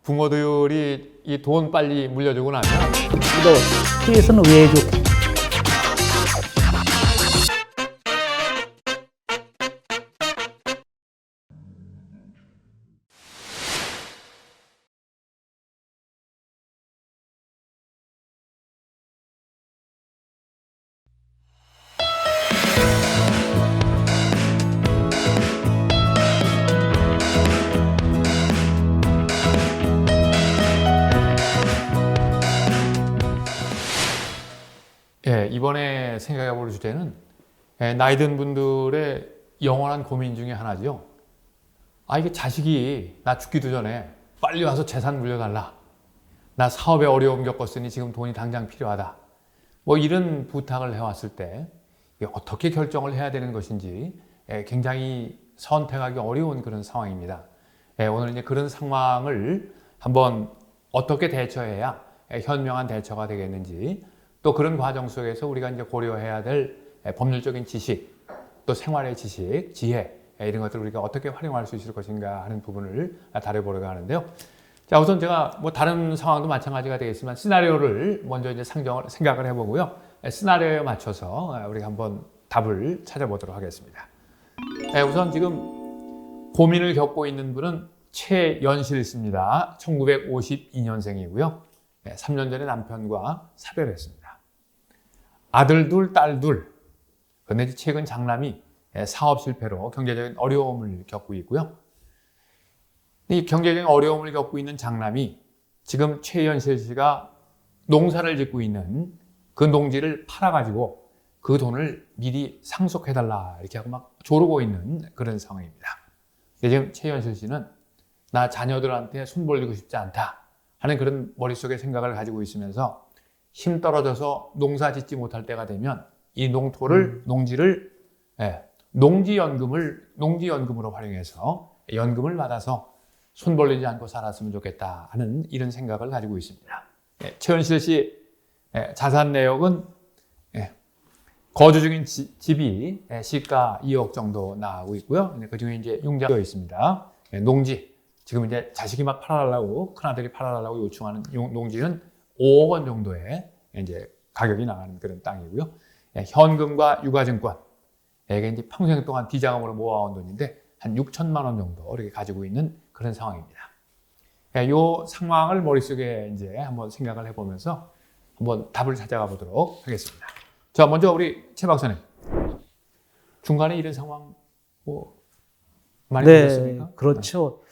부모들이 이 돈 빨리 물려주고 나면 또 TV에서는 왜 좋게? 이번에 생각해 볼 주제는 나이 든 분들의 영원한 고민 중에 하나죠. 이게 자식이 나 죽기도 전에 빨리 와서 재산 물려달라. 나 사업에 어려움 겪었으니 지금 돈이 당장 필요하다. 뭐 이런 부탁을 해왔을 때 어떻게 결정을 해야 되는 것인지 굉장히 선택하기 어려운 그런 상황입니다. 오늘 이제 그런 상황을 한번 어떻게 대처해야 현명한 대처가 되겠는지, 또 그런 과정 속에서 우리가 이제 고려해야 될 법률적인 지식, 또 생활의 지식, 지혜, 이런 것들을 우리가 어떻게 활용할 수 있을 것인가 하는 부분을 다뤄보려고 하는데요. 자, 우선 제가 뭐 다른 상황도 마찬가지가 되겠지만 시나리오를 먼저 이제 생각을 해보고요. 시나리오에 맞춰서 우리가 한번 답을 찾아보도록 하겠습니다. 우선 지금 고민을 겪고 있는 분은 최연실 씨입니다. 1952년생이고요. 3년 전에 남편과 사별했습니다. 아들 둘, 딸 둘. 그런데 최근 장남이 사업 실패로 경제적인 어려움을 겪고 있고요. 이 경제적인 어려움을 겪고 있는 장남이 지금 최연실 씨가 농사를 짓고 있는 그 농지를 팔아가지고 그 돈을 미리 상속해달라 이렇게 하고 막 조르고 있는 그런 상황입니다. 지금 최연실 씨는 나 자녀들한테 손 벌리고 싶지 않다 하는 그런 머릿속에 생각을 가지고 있으면서 힘 떨어져서 농사 짓지 못할 때가 되면 이 농지를 농지연금으로 활용해서 연금을 받아서 손 벌리지 않고 살았으면 좋겠다 하는 이런 생각을 가지고 있습니다. 최연실 씨 자산 내역은 거주 중인 집이 시가 2억 정도 나오고 있고요. 그 중에 이제 융자되어 있습니다. 농지, 지금 이제 자식이 막 팔아달라고, 큰아들이 팔아달라고 요청하는 농지는 5억 원 정도의 이제 가격이 나가는 그런 땅이고요. 현금과 유가증권, 이게 이제 평생 동안 비자금으로 모아온 돈인데 한 6천만 원 정도 이렇게 가지고 있는 그런 상황입니다. 이 상황을 머릿속에 이제 한번 생각을 해보면서 한번 답을 찾아가 보도록 하겠습니다. 자, 먼저 우리 최 박사님, 중간에 이런 상황 많이 보셨습니까? 그렇죠.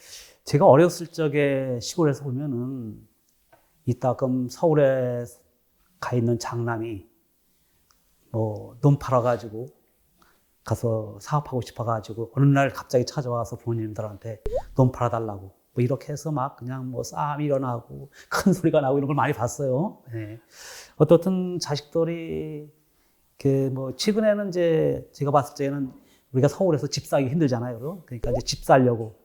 제가 어렸을 적에 시골에서 보면은 이따금 서울에 가 있는 장남이 뭐 논 팔아가지고 가서 사업하고 싶어가지고 어느 날 갑자기 찾아와서 부모님들한테 논 팔아달라고 뭐 이렇게 해서 막 그냥 뭐 싸움이 일어나고 큰 소리가 나고 이런 걸 많이 봤어요. 어떻든 자식들이 뭐 최근에는 이제 제가 봤을 때는 우리가 서울에서 집 사기 힘들잖아요. 그러니까 이제 집 살려고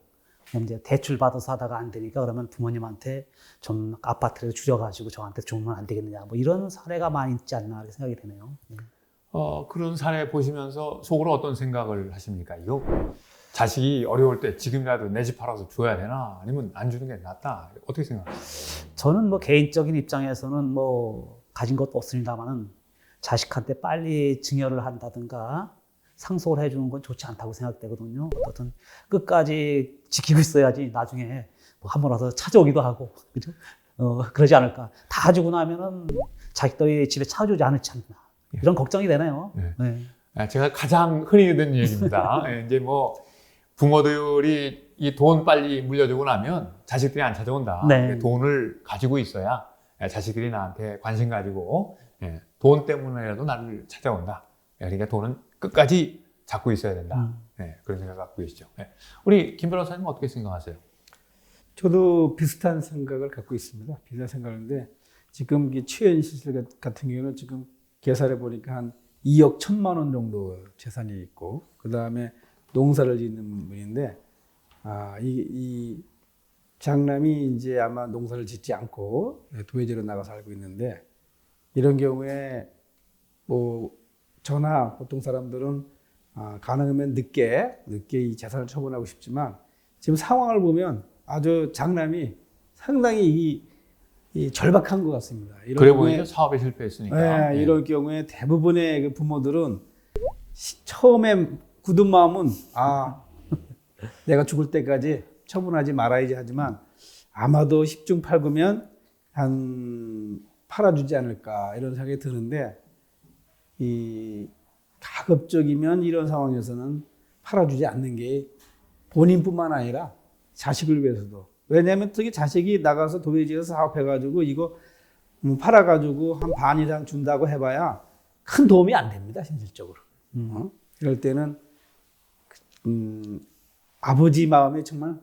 이제 대출 받아서 하다가 안 되니까 그러면 부모님한테 좀 아파트를 줄여가지고 저한테 주면 안 되겠느냐 뭐 이런 사례가 많이 있지 않나 이렇게 생각이 되네요. 그런 사례 보시면서 속으로 어떤 생각을 하십니까? 이거 자식이 어려울 때 지금이라도 내 집 팔아서 줘야 되나? 아니면 안 주는 게 낫다? 어떻게 생각하세요? 저는 뭐 개인적인 입장에서는 뭐 가진 것도 없습니다만은 자식한테 빨리 증여를 한다든가 상속을 해주는 건 좋지 않다고 생각되거든요. 어떻든 끝까지 지키고 있어야지 나중에 뭐 한 번 와서 찾아오기도 하고, 그죠? 그러지 않을까. 다 주고 나면은 자식들이 집에 찾아오지 않을지 않나. 이런 걱정이 되네요. 네. 제가 가장 흔히 듣는 얘기입니다. 이제 뭐 부모들이 이 돈 빨리 물려주고 나면 자식들이 안 찾아온다. 네. 돈을 가지고 있어야 자식들이 나한테 관심 가지고 돈 때문에라도 나를 찾아온다. 그러니까 돈은 끝까지 잡고 있어야 된다. 그런 생각을 갖고 계시죠. 우리 김 변호사님 어떻게 생각하세요? 저도 비슷한 생각을 갖고 있습니다. 비슷한 생각인데 지금 최연실 같은 경우는 지금 계산해 보니까 한 2억 1천만 원 정도 재산이 있고 그 다음에 농사를 짓는 분인데 이 장남이 이제 아마 농사를 짓지 않고 도외지로 나가 살고 있는데 이런 경우에 뭐 저나 보통 사람들은 가능하면 늦게 이 재산을 처분하고 싶지만 지금 상황을 보면 아주 장남이 상당히 이 절박한 것 같습니다. 이런 그래 경우에- 보이죠. 사업에 실패했으니까. 네, 이럴 경우에 대부분의 그 부모들은 처음에 굳은 마음은 내가 죽을 때까지 처분하지 말아야지 하지만 아마도 10중 8구면 한 팔아주지 않을까 이런 생각이 드는데 이 가급적이면 이런 상황에서는 팔아주지 않는 게 본인뿐만 아니라 자식을 위해서도 왜냐하면 특히 자식이 나가서 도회지에서 사업해가지고 이거 팔아가지고 한 반 이상 준다고 해봐야 큰 도움이 안 됩니다 현실적으로. 이럴 때는 아버지 마음이 정말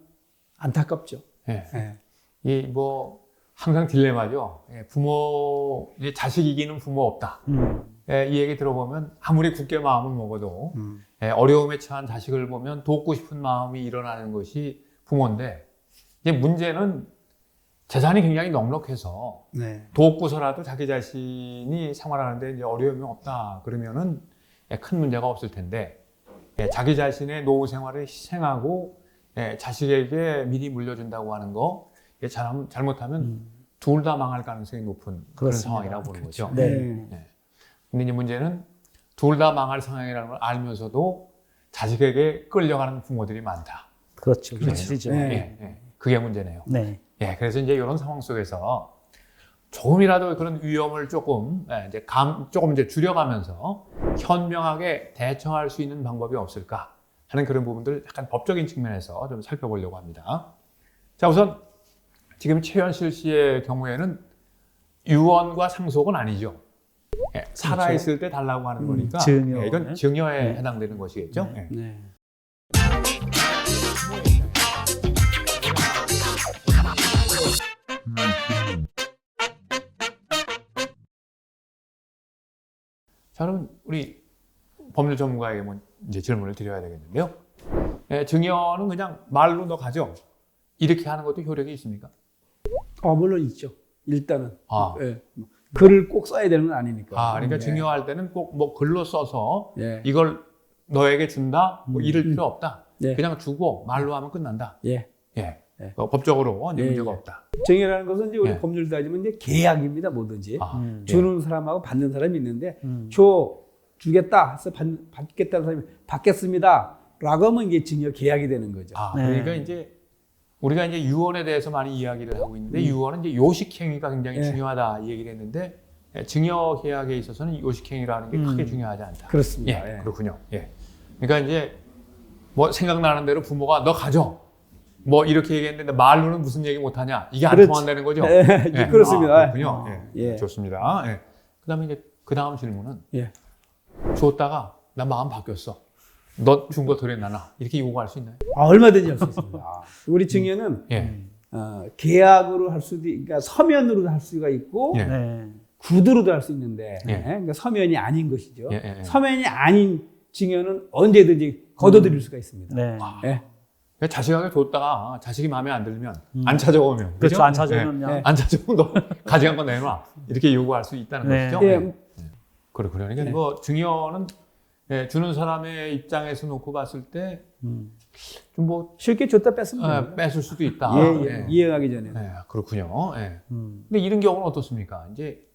안타깝죠. 예. 예. 이 뭐 항상 딜레마죠. 예, 부모 이제 자식 이기는 부모 없다. 예, 이 얘기 들어보면 아무리 굳게 마음을 먹어도 예, 어려움에 처한 자식을 보면 돕고 싶은 마음이 일어나는 것이 부모인데 이제 문제는 재산이 굉장히 넉넉해서 네. 돕고서라도 자기 자신이 생활하는데 이제 어려움이 없다 그러면은 예, 큰 문제가 없을 텐데 예, 자기 자신의 노후 생활을 희생하고 예, 자식에게 미리 물려준다고 하는 거 예, 잘못하면 둘 다 망할 가능성이 높은 그런 그렇습니다. 상황이라고 보는 거죠. 네. 근데 이제 문제는 둘 다 망할 상황이라는 걸 알면서도 자식에게 끌려가는 부모들이 많다. 그렇죠. 그렇죠. 현실이죠. 네. 예, 예. 그게 문제네요. 네. 예, 그래서 이제 이런 상황 속에서 조금이라도 그런 위험을 조금 조금 이제 줄여가면서 현명하게 대처할 수 있는 방법이 없을까 하는 그런 부분들 약간 법적인 측면에서 좀 살펴보려고 합니다. 자, 우선 지금 최현실 씨의 경우에는 유언과 상속은 아니죠. 예, 살아있을 때 달라고 하는 거니까 증여. 예, 이건 증여에 네. 해당되는 것이겠죠. 예. 네. 자, 그럼 우리 법률 전문가에게 뭐 이제 질문을 드려야 되겠는데요. 예, 증여는 그냥 말로 너 가져 이렇게 하는 것도 효력이 있습니까? 물론 있죠. 일단은 아. 예. 글을 꼭 써야 되는 건 아니니까. 그러니까 네. 증여할 때는 꼭 뭐 글로 써서 예. 이걸 너에게 준다, 뭐 이럴 필요 없다. 예. 그냥 주고 말로 하면 끝난다. 예. 예. 예. 법적으로 이제 예, 문제가 예. 없다. 증여라는 것은 이제 우리 예. 법률 따지면 이제 계약입니다. 뭐든지 예. 주는 사람하고 받는 사람이 있는데 주겠다 해서 받겠다는 사람이 받겠습니다라고 하면 이게 증여 계약이 되는 거죠. 네. 그러니까 이제 우리가 이제 유언에 대해서 많이 이야기를 하고 있는데 유언은 이제 요식행위가 굉장히 예. 중요하다 이 얘기를 했는데 증여 계약에 있어서는 요식행위라는 게 크게 중요하지 않다. 그렇습니다. 예, 예. 그렇군요. 예. 그러니까 이제 뭐 생각나는 대로 부모가 너 가져. 뭐 이렇게 얘기했는데 말로는 무슨 얘기 못 하냐. 이게 안 그렇지. 통한다는 거죠. 예, 그렇습니다. 그렇군요. 예. 예. 좋습니다. 예. 그다음에 이제 그 다음 질문은 예. 줬다가 나 마음 바뀌었어. 너 준 거 도려내놔. 이렇게 요구할 수 있나요? 얼마든지 할 수 있습니다. 우리 증여는 예. 계약으로 할 수도, 그러니까 서면으로도 할 수가 있고 예. 네. 구두로도 할 수 있는데, 예. 그러니까 서면이 아닌 것이죠. 예, 예, 예. 서면이 아닌 증여는 언제든지 거둬들일 수가 있습니다. 네. 예. 그러니까 자식에게 줬다가 자식이 마음에 안 들면 안 찾아오면 그렇죠. 그죠? 안 찾아오면 예. 그냥. 안 찾아오면 너 가져간 거 내놔. 이렇게 요구할 수 있다는 네. 것이죠. 예. 예. 그렇군요. 그러니까 뭐 증여는 주는 사람의 입장에서 놓고 봤을 때 좀 뭐 쉽게 줬다 뺐습니다. 뺏을 수도 있다. 예. 이행하기 전에. 그렇군요. 예. 근데 이런 경우는 어떻습니까? 이제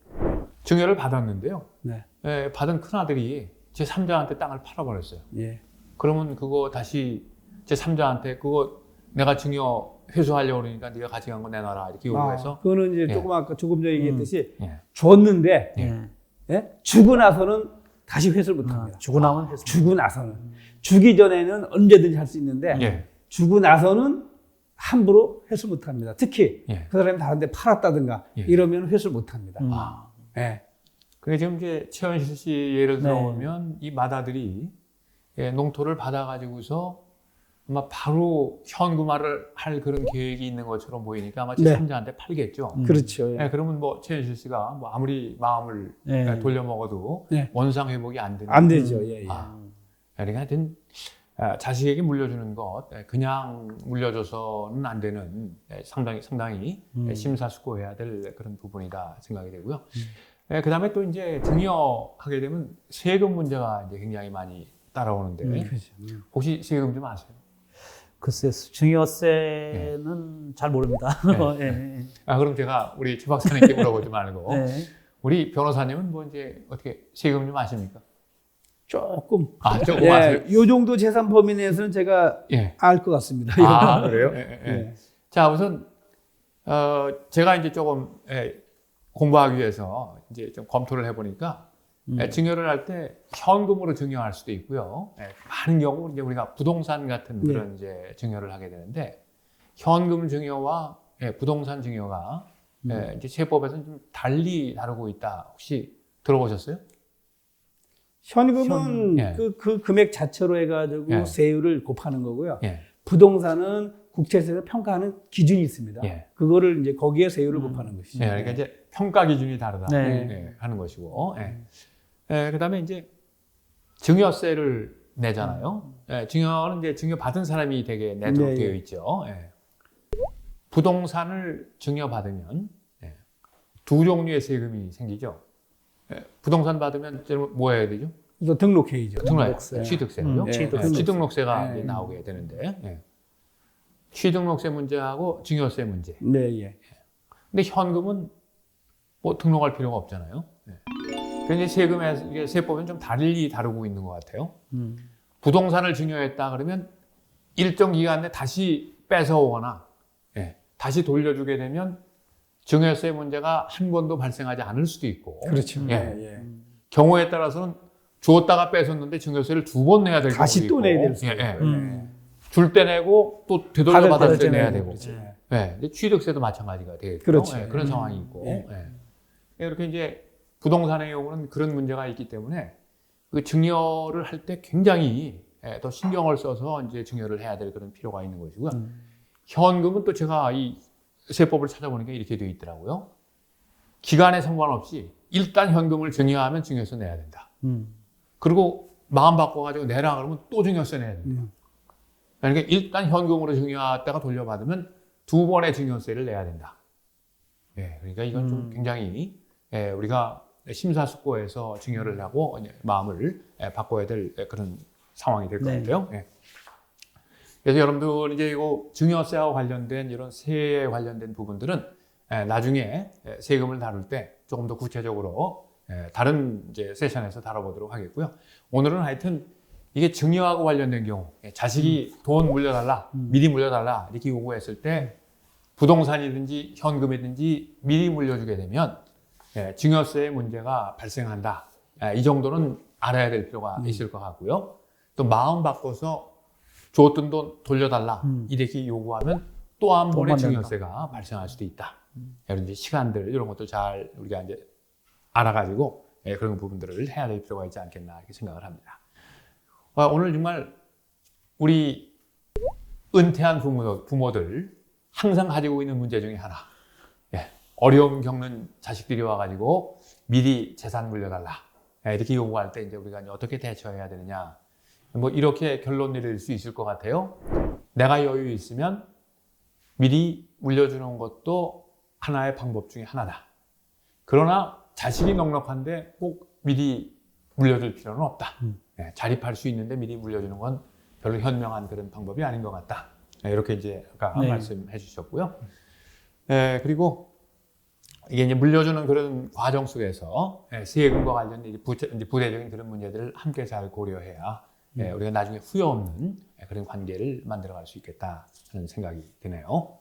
증여를 받았는데요. 네. 받은 큰 아들이 제 3자한테 땅을 팔아버렸어요. 예. 그러면 그거 다시 제 3자한테 그거 내가 증여 회수하려고 그러니까 네가 가져간 거 내놔라 이렇게 요구해서 그거는 이제 예. 조금 전에 얘기했듯이 예. 줬는데 예. 예? 주고 나서는 다시 회수를 못 합니다. 주고 나면 회수. 주고 나서는. 주기 전에는 언제든지 할 수 있는데 예. 주고 나서는 함부로 회수 못 합니다. 특히 예. 그 사람이 다른 데 팔았다든가 예. 이러면 회수 못 합니다. 예. 그게 지금 이제 최현실 씨 예를 네. 들어보면 이 맏아들이 농토를 받아가지고서 아마 바로 현금화를 할 그런 계획이 있는 것처럼 보이니까 아마 제 네. 3자한테 팔겠죠. 그렇죠. 예. 그러면 뭐 최현실 씨가 뭐 아무리 마음을 네. 돌려먹어도 네. 원상 회복이 안 되는. 안 되죠. 예, 예. 그러니까 하여튼 자식에게 물려주는 것 그냥 물려줘서는 안 되는 상당히 심사숙고해야 될 그런 부분이다 생각이 되고요. 그다음에 또 이제 증여하게 되면 세금 문제가 이제 굉장히 많이 따라오는데 그렇죠. 혹시 세금 좀 아세요? 글쎄, 증여세는 잘 모릅니다. 네. 예. 그럼 제가 우리 최 박사님께 물어보지 말고 네. 우리 변호사님은 뭐 이제 어떻게 세금 좀 아십니까? 조금. 조금 예, 아세요? 요 정도 재산 범위 내에서는 제가 예. 알 것 같습니다. 그래요? 예. 자, 우선 제가 이제 조금 공부하기 위해서 이제 좀 검토를 해보니까 증여를 할 때 현금으로 증여할 수도 있고요. 많은 경우 이제 우리가 부동산 같은 그런 이제 증여를 하게 되는데 현금 증여와 부동산 증여가 이제 세법에서는 좀 달리 다루고 있다. 혹시 들어보셨어요? 현금은 예. 그 금액 자체로 해가지고 예. 세율을 곱하는 거고요. 예. 부동산은 국세에서 평가하는 기준이 있습니다. 예. 그거를 이제 거기에 세율을 곱하는 것이죠. 그러니까 이제 평가 기준이 다르다 네. 하는 것이고, 그다음에 이제 증여세를 내잖아요. 증여는 이제 증여 받은 사람이 되게 내도록 네, 되어 예. 있죠. 부동산을 증여받으면 두 종류의 세금이 생기죠. 부동산 받으면 뭐 해야 되죠? 이거 등록회의죠. 등록세, 취득세죠. 예, 취득록세가 예. 이제 나오게 되는데 취득록세 문제하고 증여세 문제. 네, 예. 근데 현금은 뭐 등록할 필요가 없잖아요. 그런데 이게 세법은 좀 달리 다루고 있는 것 같아요. 부동산을 증여했다 그러면 일정 기간 내 다시 뺏어오거나 다시 돌려주게 되면 증여세 문제가 한 번도 발생하지 않을 수도 있고. 그렇죠. 예. 경우에 따라서는 주었다가 뺏었는데 증여세를 두 번 내야 될 경우도 다시 또 있고. 내야 될 수도 있고. 줄 때 내고 또 되돌려 받을 때 내야 되고. 그렇죠. 근데 취득세도 마찬가지가 되겠죠. 그렇죠. 그런 상황이 있고. 이렇게 이제 부동산의 경우는 그런 문제가 있기 때문에 그 증여를 할 때 굉장히 더 신경을 써서 이제 증여를 해야 될 그런 필요가 있는 것이고요. 현금은 또 제가 이 세법을 찾아보니까 이렇게 되어 있더라고요. 기간에 상관없이 일단 현금을 증여하면 증여세 내야 된다. 그리고 마음 바꿔가지고 내라 그러면 또 증여세 내야 된다. 그러니까 일단 현금으로 증여했다가 돌려받으면 두 번의 증여세를 내야 된다. 그러니까 이건 좀 굉장히 우리가 심사숙고해서 증여를 하고 마음을 바꿔야 될 그런 상황이 될 것 네. 같아요. 그래서 여러분들 이제 이거 증여세와 관련된 이런 세에 관련된 부분들은 나중에 세금을 다룰 때 조금 더 구체적으로 다른 이제 세션에서 다뤄보도록 하겠고요. 오늘은 하여튼 이게 증여하고 관련된 경우 자식이 돈 물려달라, 미리 물려달라 이렇게 요구했을 때 부동산이든지 현금이든지 미리 물려주게 되면 증여세의 문제가 발생한다. 이 정도는 알아야 될 필요가 있을 것 같고요. 또 마음 바꿔서 줬던 돈 돌려달라 이렇게 요구하면 또 한 번의 증여세가 발생할 수도 있다. 이런 이제 시간들 이런 것도 잘 우리가 이제 알아가지고 그런 부분들을 해야 될 필요가 있지 않겠나 이렇게 생각을 합니다. 오늘 정말 우리 은퇴한 부모들 항상 가지고 있는 문제 중에 하나. 어려움 겪는 자식들이 와가지고 미리 재산 물려달라. 이렇게 요구할 때 이제 우리가 이제 어떻게 대처해야 되느냐. 뭐 이렇게 결론 내릴 수 있을 것 같아요. 내가 여유 있으면 미리 물려주는 것도 하나의 방법 중에 하나다. 그러나 자식이 넉넉한데 꼭 미리 물려줄 필요는 없다. 자립할 수 있는데 미리 물려주는 건 별로 현명한 그런 방법이 아닌 것 같다. 이렇게 이제 아까 말씀해 주셨고요. 그리고 이게 이제 물려주는 그런 과정 속에서 세금과 관련된 부대적인 그런 문제들을 함께 잘 고려해야 우리가 나중에 후회 없는 그런 관계를 만들어갈 수 있겠다 하는 생각이 드네요.